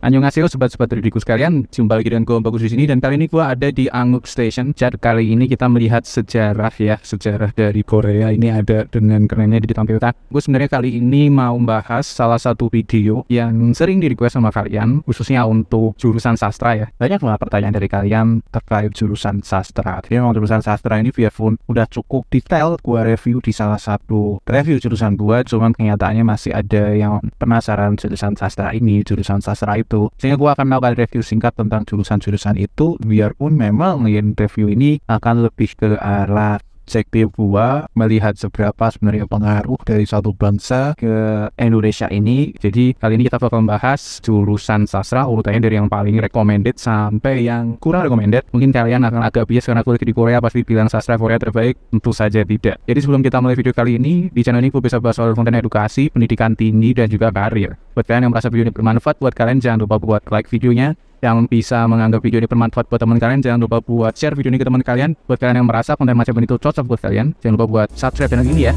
Annyeonghaseyo sobat-sobat diriku sekalian, jumpa lagi dengan gue Bagus di sini, dan kali ini gue ada di Anguk Station. Jadi kali ini kita melihat sejarah dari Korea. Ini ada dengan kerennya ditampilkan. Gue sebenarnya kali ini mau membahas salah satu video yang sering di-request sama kalian, khususnya untuk jurusan sastra ya. Banyak banget pertanyaan dari kalian terkait jurusan sastra. Jadi memang jurusan sastra ini biarpun udah cukup detail gue review di salah satu review jurusan gue, cuman kenyataannya masih ada yang penasaran jurusan sastra ini, jurusan sastra itu. Sehingga gue akan melakukan review singkat tentang jurusan-jurusan itu, biarpun memang review ini akan lebih ke arah perspektif gua melihat seberapa sebenarnya pengaruh dari satu bangsa ke Indonesia ini. Jadi kali ini kita bakal membahas jurusan sastra urutannya dari yang paling recommended sampai yang kurang recommended. Mungkin kalian akan agak bias karena kuliah di Korea pasti bilang sastra Korea terbaik. Tentu saja tidak. Jadi sebelum kita mulai video kali ini, di channel ini gue bisa bahas soal konten edukasi, pendidikan tinggi, dan juga karir. Buat kalian yang merasa video ini bermanfaat buat kalian, jangan lupa buat like videonya. Yang bisa menganggap video ini bermanfaat buat teman kalian, jangan lupa buat share video ini ke teman kalian. Buat kalian yang merasa konten macam ini itu cocok buat kalian, jangan lupa buat subscribe channel ini ya.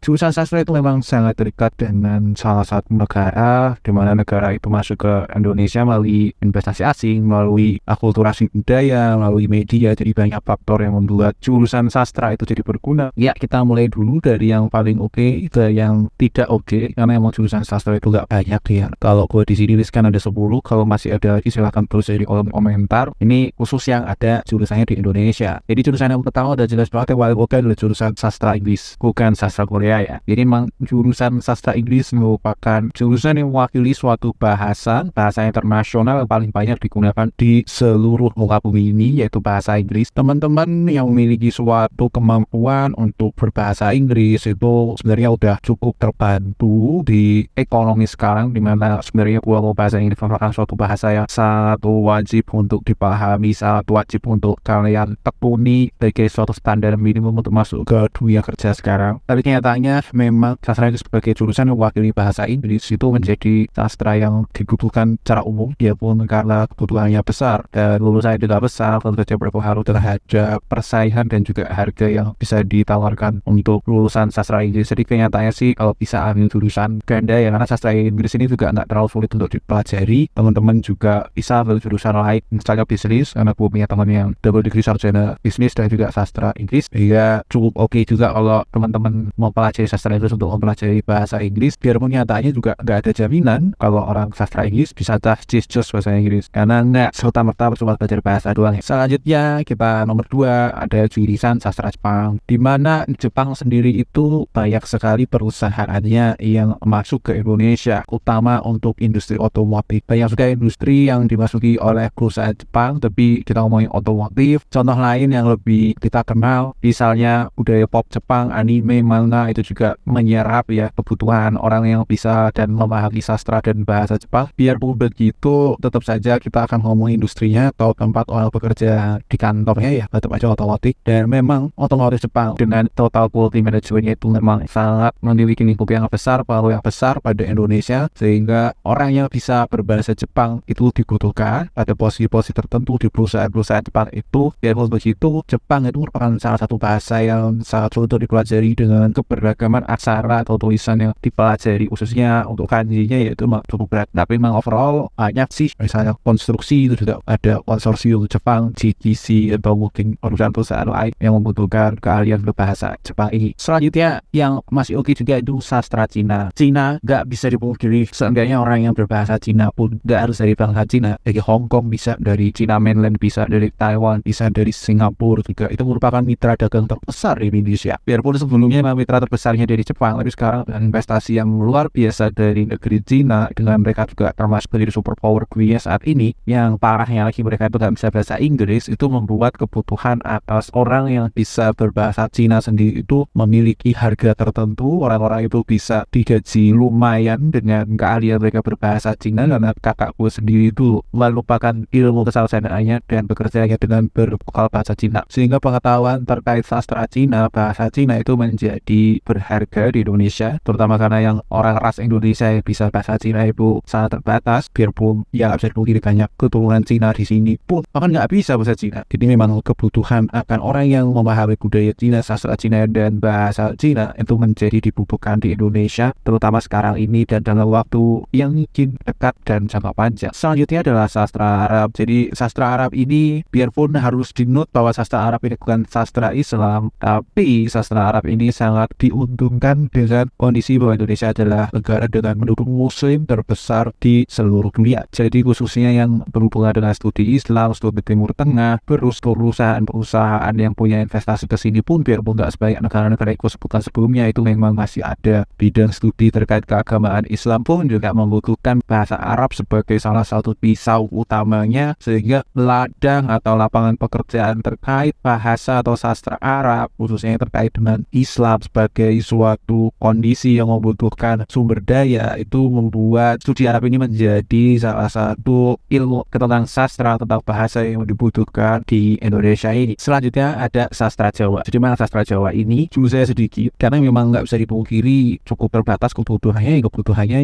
Jurusan sastra itu memang sangat dekat dengan salah satu negara, di mana negara itu masuk ke Indonesia melalui investasi asing, melalui akulturasi budaya, melalui media. Jadi banyak faktor yang membuat jurusan sastra itu jadi berguna. Ya, kita mulai dulu dari yang paling oke ke yang tidak oke, karena emang jurusan sastra itu gak banyak ya. Kalau gue di sini kan ada 10, kalau masih ada lagi silahkan tulis di kolom komentar. Ini khusus yang ada jurusannya di Indonesia. Jadi jurusan yang pertama udah jelas banget yang paling oke adalah jurusan sastra Inggris, bukan sastra Korea ya. Jadi memang jurusan sastra Inggris merupakan jurusan yang mewakili suatu bahasa internasional yang paling banyak digunakan di seluruh muka bumi ini, yaitu bahasa Inggris. Teman-teman yang memiliki suatu kemampuan untuk berbahasa Inggris itu sebenarnya udah cukup terbantu di ekonomi sekarang, dimana sebenarnya gua mau bahasa Inggris merupakan suatu bahasa yang sangat wajib untuk dipahami, sangat wajib untuk kalian tekuni sebagai suatu standar minimum untuk masuk ke dunia kerja sekarang. Tapi kenyataannya memang sastra itu sebagai jurusan mewakili bahasa Inggris itu menjadi sastra yang dibutuhkan secara umum, ya pun karena kebutuhannya besar dan lulusannya juga besar, tentu saja berpengaruh terhadap persaingan dan juga harga yang bisa ditawarkan untuk lulusan sastra Inggris. Jadi kenyataannya sih kalau bisa ambil jurusan ganda ya, karena sastra Inggris ini juga nggak terlalu sulit untuk dipelajari. Teman-teman juga bisa ambil jurusan lain, misalnya bisnis, karena gue punya teman yang double degree sarjana bisnis dan juga sastra Inggris. Ya cukup oke juga kalau teman-teman mau pelajari sastra Inggris untuk mempelajari bahasa Inggris, biarpun nyatanya juga nggak ada jaminan kalau orang sastra Inggris bisa just bahasa Inggris, karena nggak serta-merta cuma belajar bahasa doang. Selanjutnya kita nomor 2 ada jurusan sastra Jepang, di mana Jepang sendiri itu banyak sekali perusahaannya yang masuk ke Indonesia, utama untuk industri otomotif. Banyak juga industri yang dimasuki oleh perusahaan Jepang, tapi kita ngomongin otomotif. Contoh lain yang lebih kita kenal, misalnya budaya pop Jepang, anime, manga, itu juga menyerap ya kebutuhan orang yang bisa dan memahami sastra dan bahasa Jepang. Biarpun begitu, tetap saja kita akan ngomong industrinya atau tempat orang bekerja di kantornya ya, tetap aja otomotif. Dan memang otomotif Jepang dengan total quality managementnya itu memang sangat memiliki lingkup yang besar, pengaruh yang besar pada Indonesia, sehingga orang yang bisa berbahasa Jepang itu dibutuhkan pada posisi-posisi tertentu di perusahaan-perusahaan Jepang itu. Biarpun begitu, Jepang itu merupakan salah satu bahasa yang sangat sulit untuk dipelajari dengan keberagaman aksara atau tulisan yang dipelajari, khususnya untuk kanjinya yaitu cukup berat. Tapi memang overall banyak sih, misalnya konstruksi itu juga ada konsorsium Jepang, GTC, atau mungkin perusahaan-perusahaan lain yang membutuhkan keahlian berbahasa Jepang ini. Selanjutnya yang masih oke juga itu sastra Cina. Cina nggak bisa dipungkiri, seenggaknya orang yang berbahasa Cina pun nggak harus dari bangsa Cina. Dari Hong Kong bisa, dari Cina mainland bisa, dari Taiwan bisa, dari Singapura juga. Itu merupakan mitra dagang terbesar di Indonesia. Biarpun sebelumnya mitra terbesarnya dari Jepang, tapi sekarang dengan investasi yang luar biasa dari negeri Cina, dengan mereka juga termasuk dari superpower dunia saat ini, yang parahnya lagi mereka itu nggak bisa bahasa Inggris, itu membuat kebutuhan atas orang yang bisa berbahasa Cina sendiri itu memiliki harga tertentu. Orang-orang itu bisa digaji lumayan dengan keahlian mereka berbahasa Cina, karena kakak gue sendiri itu melupakan ilmu kesarjanaannya dan bekerjanya dengan berbekal bahasa Cina, sehingga pengetahuan terkait sastra Cina, bahasa Cina itu menjadi berharga di Indonesia, terutama karena yang orang ras Indonesia yang bisa bahasa Cina itu sangat terbatas. Biarpun ya nggak bisa dipungkiri banyak keturunan Cina di sini pun bahkan nggak bisa bahasa Cina. Jadi memang kebutuhan akan orang yang memahami budaya Cina, sastra Cina, dan bahasa Cina itu menjadi dibutuhkan di Indonesia, terutama sekarang ini dan dalam waktu yang mungkin dekat dan jangka panjang. Selanjutnya adalah sastra Arab. Jadi sastra Arab ini biarpun harus dinut bahwa sastra Arab ini bukan sastra Islam, tapi sastra Arab ini sangat diuntungkan dengan kondisi bahwa Indonesia adalah negara dengan penduduk muslim terbesar di seluruh dunia. Jadi khususnya yang berhubungan dengan studi Islam, studi Timur Tengah, perusahaan-perusahaan yang punya investasi ke sini pun biarpun nggak sebanyak negara-negara yang sebutkan sebelumnya, itu memang masih ada bidang studi terkait keagamaan Islam pun juga membutuhkan bahasa Arab sebagai salah satu pisau utamanya, sehingga ladang atau lapangan pekerjaan terkait bahasa atau sastra Arab khususnya yang terkait dengan Islam sebagai suatu kondisi yang membutuhkan sumber daya, itu membuat studi Arab ini menjadi salah satu ilmu tentang sastra, tentang bahasa yang dibutuhkan di Indonesia ini. Selanjutnya ada sastra Jawa. Jadi mana sastra Jawa ini jujur saya sedikit karena memang nggak bisa dipungkiri cukup terbatas kebutuhannya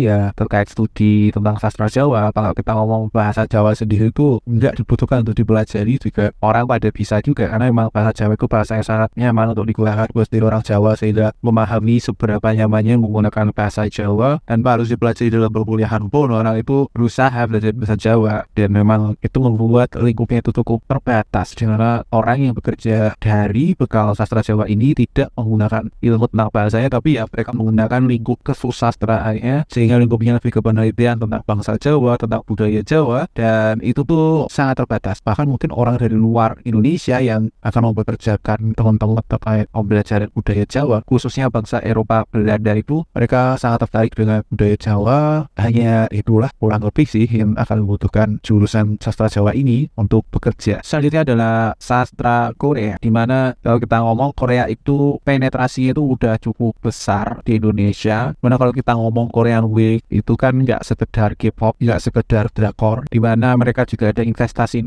ya terkait studi tentang sastra Jawa. Kalau kita ngomong bahasa Jawa sendiri itu nggak dibutuhkan untuk dipelajari, juga orang pada bisa juga karena memang bahasa Jawa itu bahasa yang sangat nyaman untuk digunakan buat orang Jawa, sehingga memahami seberapa nyamannya menggunakan bahasa Jawa dan harus dipelajari dalam perkuliahan pun orang itu berusaha belajar bahasa Jawa, dan memang itu membuat lingkupnya itu cukup terbatas karena orang yang bekerja dari bekal sastra Jawa ini tidak menggunakan ilmu tentang bahasanya, tapi ya mereka menggunakan lingkup kesusastraannya, sehingga lingkupnya lebih ke penelitian tentang bangsa Jawa, tentang budaya Jawa, dan itu tuh sangat terbatas. Bahkan mungkin orang dari luar Indonesia yang akan mempekerjakan teman-teman terkait pembelajaran budaya Jawa, khususnya bangsa Eropa Belanda, itu mereka sangat tertarik dengan budaya Jawa. Hanya itulah kurang lebih sih yang akan membutuhkan jurusan sastra Jawa ini untuk bekerja. Selanjutnya adalah sastra Korea, dimana kalau kita ngomong Korea itu penetrasinya itu udah cukup besar di Indonesia. Mana kalau kita ngomong Korean Wave itu kan nggak sekedar K-pop, nggak sekedar drakor, dimana mereka juga ada investasi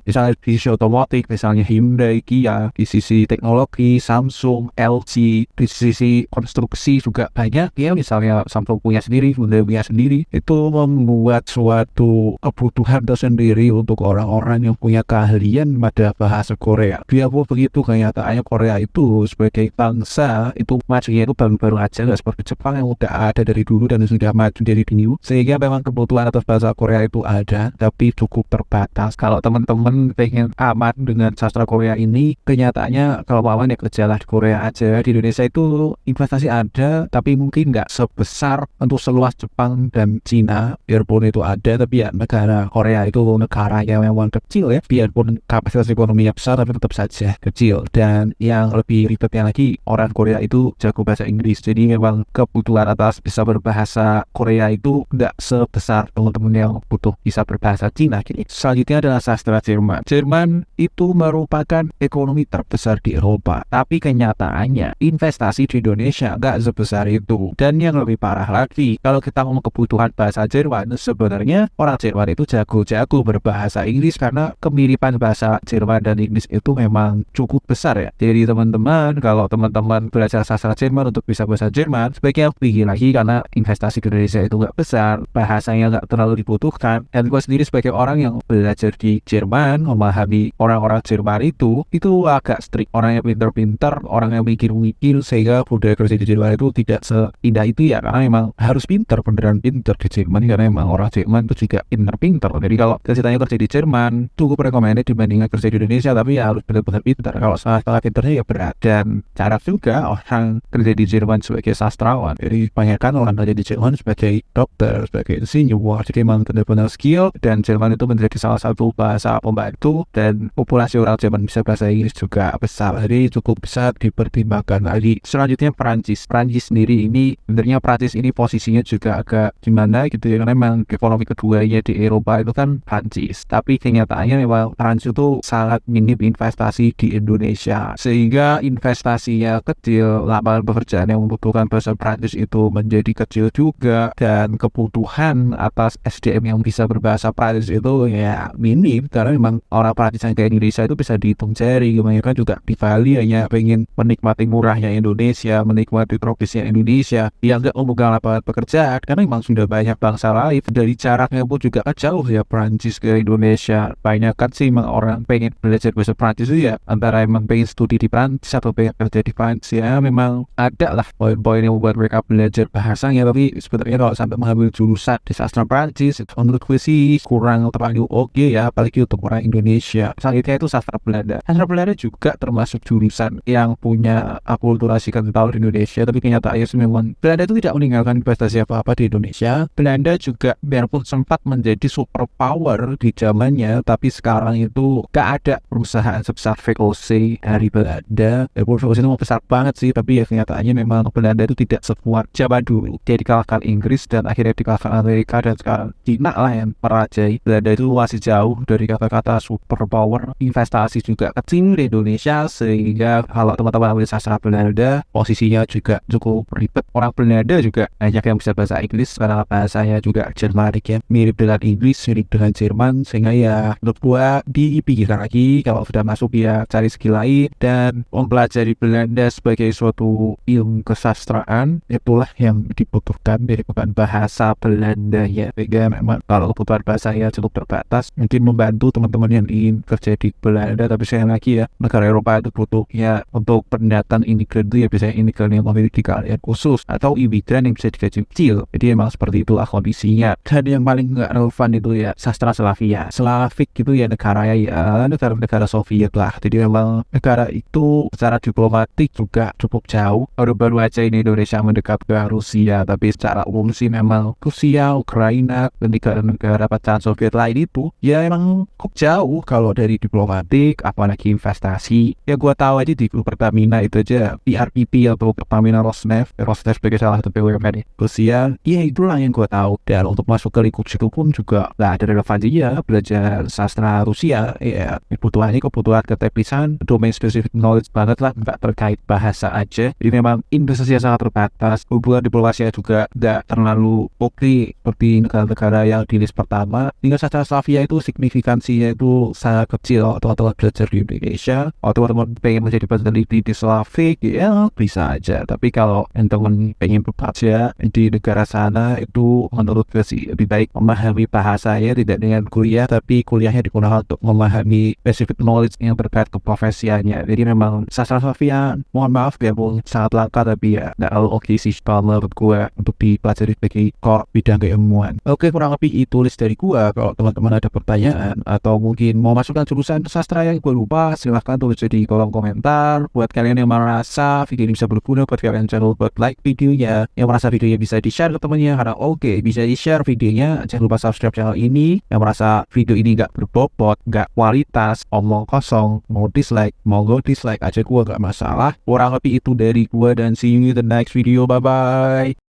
misalnya di sisi otomotif, misalnya Hyundai, Kia, di sisi teknologi Samsung, LG, di sisi konstruksi juga banyak ya, misalnya Samsung punya sendiri, Hyundai punya sendiri. Itu membuat suatu kebutuhan tersendiri untuk orang-orang yang punya keahlian pada bahasa Korea. Biarpun begitu, kenyataannya Korea itu sebagai bangsa itu majunya itu baru-baru aja, nggak seperti Jepang yang udah ada dari dulu dan sudah maju dari dulu, sehingga memang kebutuhan atas bahasa Korea itu ada tapi cukup terbatas. Kalau teman-teman pengen aman dengan sastra Korea ini, kenyataannya kalau mau aman ya kerjalah di Korea aja. Di Indonesia itu investasi ada tapi mungkin nggak sebesar untuk seluas Jepang dan Cina. Biarpun itu ada, tapi ya negara Korea itu negara yang memang kecil ya, biarpun kapasitas ekonominya besar tapi tetap saja kecil. Dan yang lebih ribetnya lagi, orang Korea itu jago bahasa Inggris, jadi memang kebutuhan atas bisa berbahasa Korea itu nggak sebesar teman-teman yang butuh bisa berbahasa Cina. Selanjutnya adalah sastra Jerman. Jerman itu merupakan ekonomi terbesar di Eropa, tapi kenyataannya investasi di Indonesia nggak sebesar itu. Dan yang lebih parah lagi, kalau kita ngomong kebutuhan bahasa Jerman, sebenarnya orang Jerman itu jago-jago berbahasa Inggris karena kemiripan bahasa Jerman dan Inggris itu memang cukup besar ya. Jadi teman-teman, kalau teman-teman belajar sastra Jerman untuk bisa bahasa Jerman, sebaiknya pergi lagi karena investasi di Indonesia itu nggak besar, bahasanya nggak terlalu dibutuhkan. Dan gue sendiri sebagai orang yang belajar di Jerman, memahami orang-orang Jerman itu agak strict. Orang yang pintar-pintar, orang yang mikir-mikir, sehingga budaya kerja di Jerman itu tidak seindah itu ya, karena memang harus pintar, beneran pintar di Jerman, karena memang orang Jerman itu juga pintar-pintar. Jadi kalau ceritanya kerja di Jerman, cukup recommended dibandingkan kerja di Indonesia, tapi ya harus benar-benar pintar. Kalau salah pintarnya ya berat. Dan cara juga orang kerja di Jerman sebagai sastrawan, jadi kebanyakan orang kerja di Jerman sebagai dokter, sebagai insinyur, jadi memang benar-benar skill. Dan Jerman itu menjadi salah satu bahasa pembantu, dan populasi orang Jerman bisa bahasa Inggris juga besar, jadi cukup besar dipertimbangkan lagi. Selanjutnya Perancis sendiri ini, sebenarnya Perancis ini posisinya juga agak gimana gitu ya, karena memang ekonomi keduanya di Eropa itu kan Perancis, tapi kenyataannya memang Perancis itu sangat minim investasi di Indonesia, sehingga investasinya kecil, lapangan pekerjaan yang membutuhkan bahasa Perancis itu menjadi kecil juga, dan kebutuhan atas SDM yang bisa berbahasa Perancis itu ya minim, karena memang orang Perancis yang ke Indonesia itu bisa dihitung jari. Kebanyakan juga di Bali hanya pengen menikmati murahnya Indonesia, menikmati tropisnya Indonesia, yang nggak membuka lapangan pekerjaan karena memang sudah banyak bangsa lain. Dari jaraknya pun juga kan jauh ya Prancis ke Indonesia. Banyak kan sih emang orang pengen belajar bahasa Prancis itu ya antara emang pengen studi di Prancis atau pengen kerja di Prancis. Ya memang ada lah poin-poin yang membuat mereka belajar bahasanya, tapi sebenarnya kalau sampai mengambil jurusan di sastra Prancis itu menurut gue sih kurang terlalu oke ya, apalagi untuk orang Indonesia. Selanjutnya itu sastra Belanda. Sastra Belanda juga termasuk jurusan yang punya akulturasi kental di Indonesia, tapi kenyataannya memang Belanda itu tidak meninggalkan investasi apa-apa di Indonesia. Belanda juga biarpun sempat menjadi superpower di zamannya, tapi sekarang itu gak ada perusahaan sebesar VOC dari Belanda. VOC itu besar banget sih, tapi ya kenyataannya memang Belanda itu tidak sekuat zaman dulu. Dia dikalahkan Inggris dan akhirnya dikalahkan Amerika, dan sekarang Cina lah yang merajai. Belanda itu masih jauh dari kata-kata superpower. Investasi juga kecil di Indonesia, sehingga kalau teman-teman ambil sastra Belanda posisinya juga cukup ribet. Orang Belanda juga banyak yang bisa bahasa Inggris karena bahasanya juga Jermanik ya, mirip dengan Inggris, mirip dengan Jerman, sehingga ya menurut gua dipikirkan lagi kalau sudah masuk ya cari skill lain dan mempelajari Belanda sebagai suatu ilmu kesastraan. Itulah yang dibutuhkan dari bahasa Belanda ya, sehingga memang kalau kebutuhan bahasanya cukup terbatas, mungkin membantu teman-teman yang ingin kerja di Belanda. Tapi saya lagi ya, negara Eropa itu butuhnya untuk pendatang imigran itu ya biasanya imigran yang memiliki keahlian khusus atau imigran yang bisa digaji kecil. Jadi emang seperti itulah kondisinya. Dan yang paling nggak relevan itu ya sastra Slavia. Slavik gitu ya negaranya ya negara-negara Soviet lah. Jadi memang negara itu secara diplomatik juga cukup jauh. Baru-baru aja ini Indonesia mendekat ke Rusia, tapi secara umum sih memang Rusia, Ukraina, dan negara-negara pecahan Soviet lain itu ya emang cukup jauh kalau dari diplomatik, apalagi investasi. Ya gua tahu aja di grup Pertamina itu aja PRPP atau Pertamina Rosneft sebagai salah satu BUMN Rusia. Ya itulah yang gua tahu. Dan untuk masuk ke lingkup situ pun juga nggak ada relevansinya belajar sastra Rusia. Ya kebutuhan keteknisan, domain specific knowledge banget lah, nggak terkait bahasa aja. Jadi memang investasinya sangat terbatas. Hubungan diplomasinya juga nggak terlalu oke seperti negara-negara yang di list pertama. Hingga sastra Slavia itu signifikansinya itu sangat kecil. Atau teman belajar di Indonesia, atau teman pengen menjadi peneliti di Slavik, ya bisa aja. Tapi kalau teman pengen bekerja di negara sana, itu menurut gue sih lebih baik memahami bahasanya tidak dengan kuliah, tapi kuliahnya digunakan untuk memahami specific knowledge yang terkait ke profesiannya. Jadi memang sastra Slavia, mohon maaf ya bung, sangat langka, tapi ya nggak terlalu oke sih kalau menurut gue untuk dipelajari sebagai core bidang keilmuan. Oke, kurang lebih itu list dari gue. Kalau teman-teman ada pertanyaan atau mungkin mau masukkan jurusan sastra yang gue lupa, silahkan tulis di kolom komentar. Buat kalian yang merasa video ini bisa berguna buat kalian, jangan lupa like videonya. Yang merasa videonya bisa di-share ke temennya, karena oke, bisa di-share videonya. Jangan lupa subscribe channel ini. Yang merasa video ini gak berbobot, gak kualitas, omong kosong, mau dislike, mau go dislike aja, gue gak masalah. Kurang lebih itu dari gue, dan see you in the next video. Bye bye.